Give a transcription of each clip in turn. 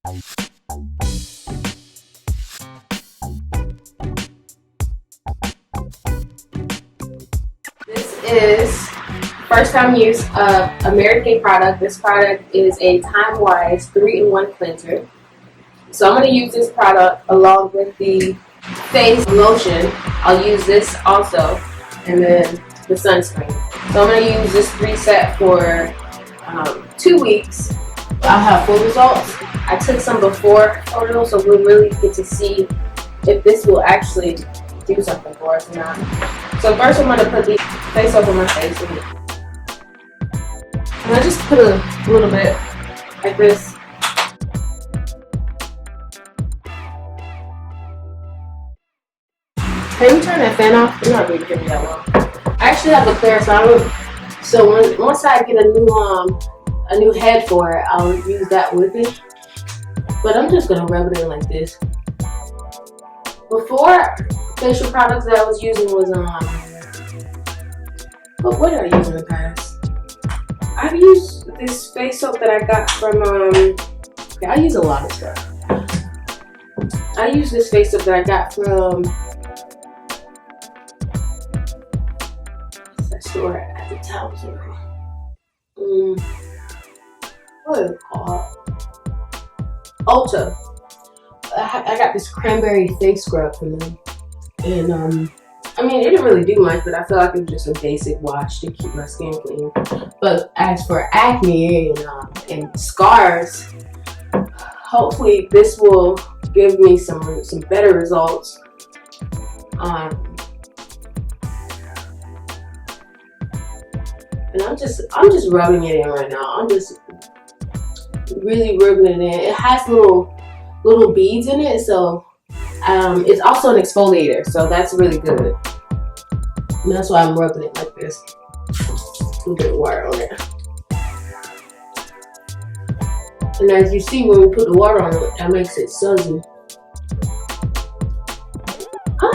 This is first time use of a Mary Kay product. This product is a Time Wise 3-in-1 cleanser. So I'm going to use this product along with the face lotion. I'll use this also, and then the sunscreen. So I'm going to use this 3-set for 2 weeks. I'll have full results. I took some before photos, so we'll really get to see if this will actually do something for us or not. So first I'm going to put the face over my face. And I just put a little bit like this. Can you turn that fan off? You're not really hear me that well. I actually have a clear sound, so once I get a new head for it, I'll use that with it. But I'm just gonna rub it in like this. Before, facial products that I was using was what did I use in the past? I've used this face soap that I got from okay, I use a lot of stuff. I use this face soap that I got from store at the town center. What is it called? Ulta. I got this cranberry face scrub from them, and I mean, it didn't really do much, but I feel like it was just a basic wash to keep my skin clean. But as for acne and scars, hopefully this will give me some better results. And I'm just rubbing it in right now. I'm just really rubbing it in. It has little beads in it, so it's also an exfoliator, so that's really good. And that's why I'm rubbing it like this. A little bit of water on it. And as you see, when we put the water on it, that makes it sudsy. I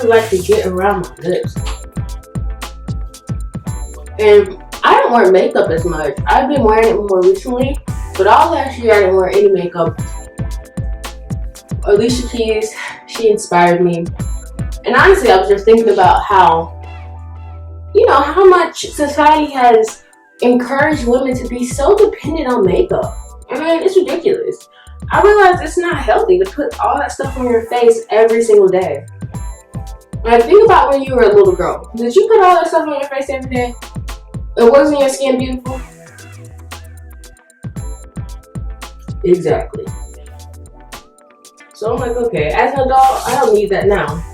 like to get around my lips. And I don't wear makeup as much. I've been wearing it more recently, but all last year I didn't wear any makeup. Alicia Keys, she inspired me. And honestly, I was just thinking about how much society has encouraged women to be so dependent on makeup. I mean, it's ridiculous. I realize it's not healthy to put all that stuff on your face every single day. Like, think about when you were a little girl. Did you put all that stuff on your face every day? And wasn't your skin beautiful? Exactly. So I'm like, okay, as an adult, I don't need that now.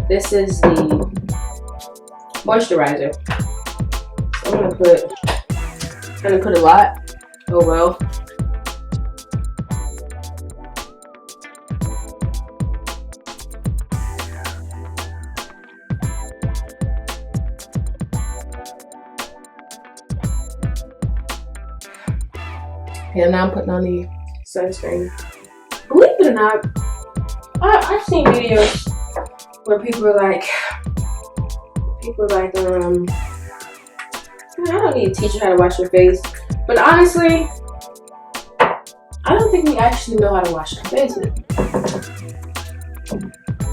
This is the moisturizer. So I'm gonna put a lot. Oh well. And now I'm putting on the sunscreen. Believe it or not, I've seen videos where people are like, I don't need to teach you how to wash your face. But honestly, I don't think we actually know how to wash our faces.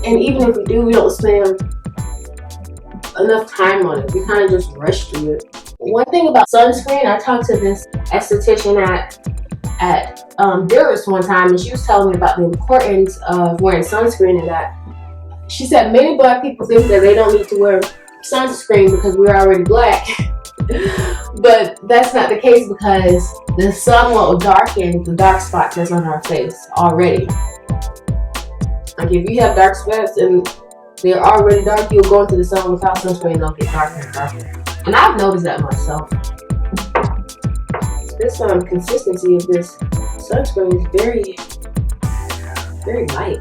And even if we do, we don't spend enough time on it. We kind of just rush through it. One thing about sunscreen, I talked to this esthetician at Durst one time, and she was telling me about the importance of wearing sunscreen, and that she said many black people think that they don't need to wear sunscreen because we're already black. But that's not the case, because the sun will darken the dark spots that's on our face already. Like, if you have dark spots and they're already dark, you'll go into the sun without sunscreen, they'll get darker and darker. And I've noticed that myself. This consistency of this sunscreen is very, very light.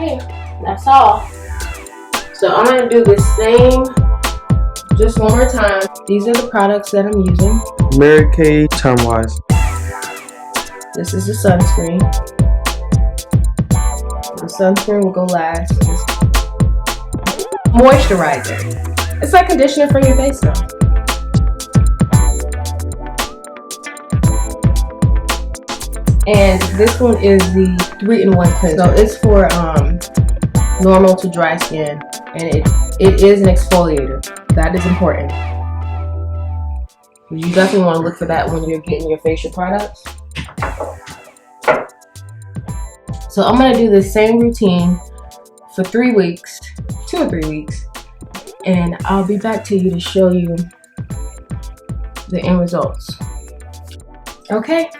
Okay, that's all. So I'm gonna do the same just one more time. These are the products that I'm using. Mary Kay Termwise. This is the sunscreen. The sunscreen will go last. Moisturizer. It's like conditioner for your face though. And this one is the 3-in-1 cleanser. So it's for normal to dry skin, and it is an exfoliator. That is important. You definitely want to look for that when you're getting your facial products. So I'm gonna do the same routine for 3 weeks, 2 or 3 weeks, and I'll be back to you to show you the end results. Okay.